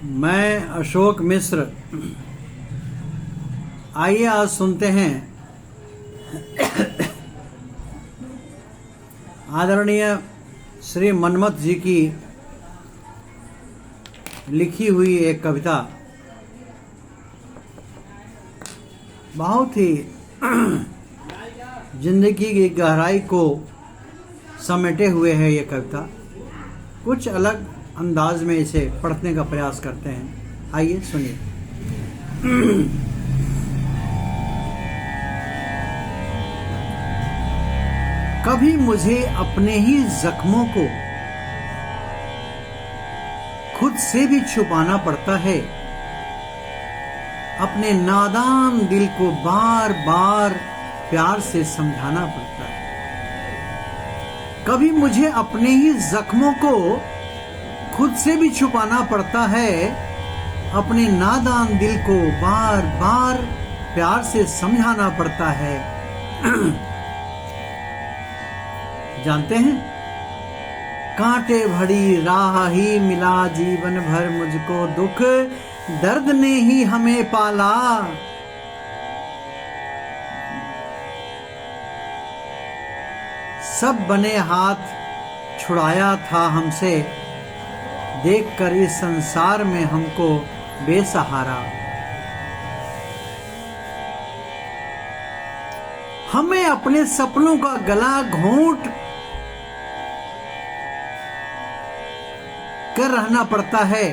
मैं अशोक मिश्र। आइए आज सुनते हैं आदरणीय श्री मनमथ जी की लिखी हुई एक कविता। बहुत ही जिंदगी की गहराई को समेटे हुए है ये कविता। कुछ अलग अंदाज में इसे पढ़ने का प्रयास करते हैं। आइए सुनिए। कभी मुझे अपने ही जख्मों को खुद से भी छुपाना पड़ता है। अपने नादान दिल को बार बार प्यार से समझाना पड़ता है। कभी मुझे अपने ही जख्मों को खुद से भी छुपाना पड़ता है। अपने नादान दिल को बार बार प्यार से समझाना पड़ता है। जानते हैं, कांटे भरी राह ही मिला जीवन भर मुझको दुख, दर्द ने ही हमें पाला। सब बने हाथ छुड़ाया था हमसे, देखकर इस संसार में हमको बेसहारा। हमें अपने सपनों का गला घोंट कर रहना पड़ता है।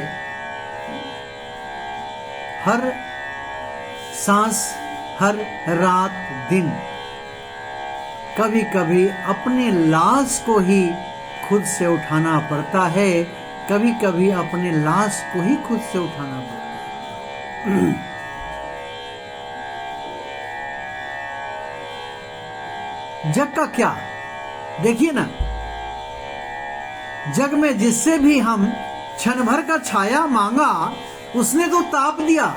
हर सांस, हर रात दिन। कभी कभी अपने लाश को ही खुद से उठाना पड़ता है। कभी कभी अपने लाश को ही खुद से उठाना पड़ता है। जग का क्या, देखिए ना, जग में जिससे भी हम क्षण भर का छाया मांगा उसने तो ताप दिया।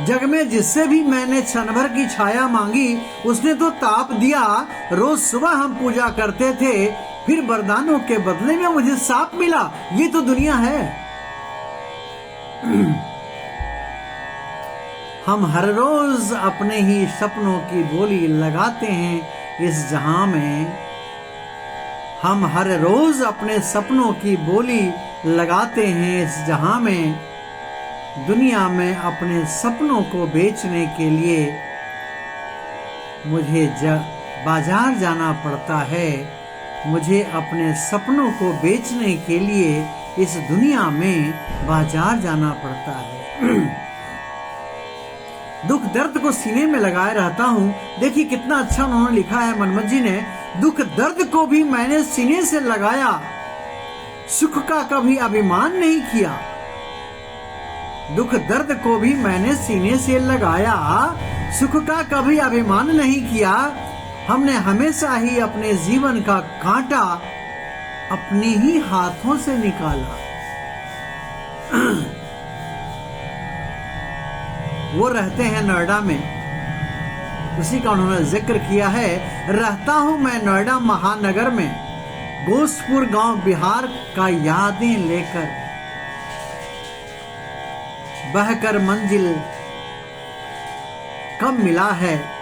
जग में जिससे भी मैंने क्षण भर की छाया मांगी उसने तो ताप दिया। रोज सुबह हम पूजा करते थे, फिर वरदानों के बदले में मुझे साप मिला। ये तो दुनिया है। हम हर रोज अपने ही सपनों की बोली लगाते हैं इस जहां में। हम हर रोज अपने सपनों की बोली लगाते हैं इस जहां में। दुनिया में अपने सपनों को बेचने के लिए मुझे बाजार जाना पड़ता है। मुझे अपने सपनों को बेचने के लिए इस दुनिया में बाजार जाना पड़ता है। दुख दर्द को सीने में लगाए रहता हूँ। देखिए कितना अच्छा उन्होंने लिखा है मनमथ जी ने। दुख दर्द को भी मैंने सीने से लगाया, सुख का कभी अभिमान नहीं किया। दुख दर्द को भी मैंने सीने से लगाया, सुख का कभी अभिमान नहीं किया। हमने हमेशा ही अपने जीवन का कांटा अपने ही हाथों से निकाला। वो रहते हैं नोएडा में, उसी का उन्होंने जिक्र किया है। रहता हूं मैं नोएडा महानगर में, गोसपुर गांव बिहार का यादें लेकर। बहकर मंजिल कब मिला है,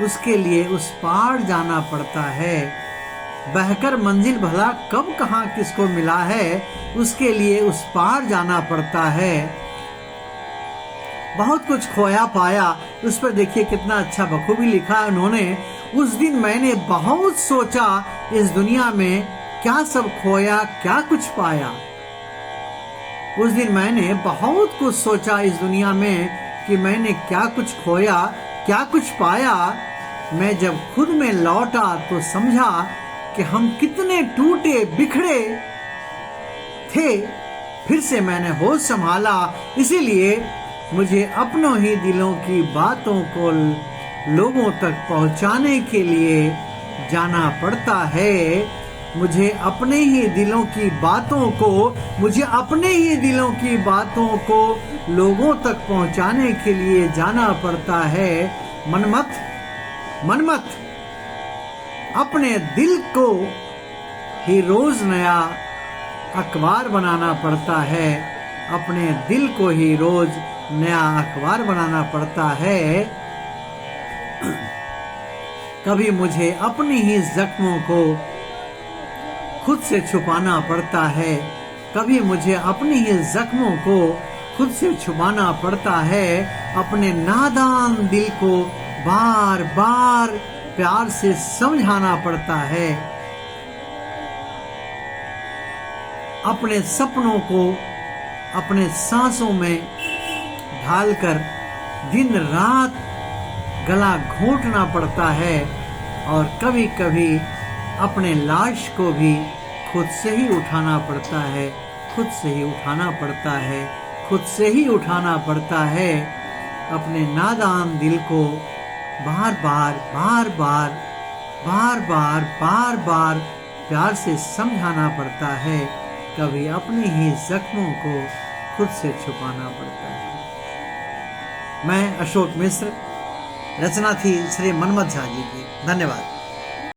उसके लिए उस पार जाना पड़ता है। बहकर मंजिल भला कब कहां किसको मिला है, उसके लिए उस पार जाना पड़ता है। बहुत कुछ खोया पाया, उस पर देखिए कितना अच्छा बखूबी लिखा है उन्होंने। उस दिन मैंने बहुत सोचा इस दुनिया में क्या सब खोया क्या कुछ पाया। उस दिन मैंने बहुत कुछ सोचा इस दुनिया में कि मैंने क्या कुछ खोया क्या कुछ पाया। मैं जब खुद में लौटा तो समझा कि हम कितने टूटे बिखरे थे। फिर से मैंने होश संभाला, इसीलिए मुझे अपनों ही दिलों की बातों को लोगों तक पहुंचाने के लिए जाना पड़ता है। मुझे अपने ही दिलों की बातों को लोगों तक पहुंचाने के लिए जाना पड़ता है। मनमथ अपने दिल को ही रोज नया अखबार बनाना पड़ता है, अपने दिल को ही रोज नया अखबार बनाना पड़ता है। कभी मुझे अपनी ही जख्मों को खुद से छुपाना पड़ता है, कभी मुझे अपनी ही जख्मों को खुद से छुपाना पड़ता है। अपने नादान दिल को बार बार प्यार से समझाना पड़ता है। अपने सपनों को अपने सांसों में ढालकर दिन रात गला घोंटना पड़ता है, और कभी कभी अपने लाश को भी खुद से ही उठाना पड़ता है, खुद से ही उठाना पड़ता है, खुद से ही उठाना पड़ता है। अपने नादान दिल को बार बार बार बार बार बार बार बार प्यार से समझाना पड़ता है। कभी अपनी ही जख्मों को खुद से छुपाना पड़ता है। मैं अशोक मिश्र, रचना थी श्री मनमथ झा जी की। धन्यवाद।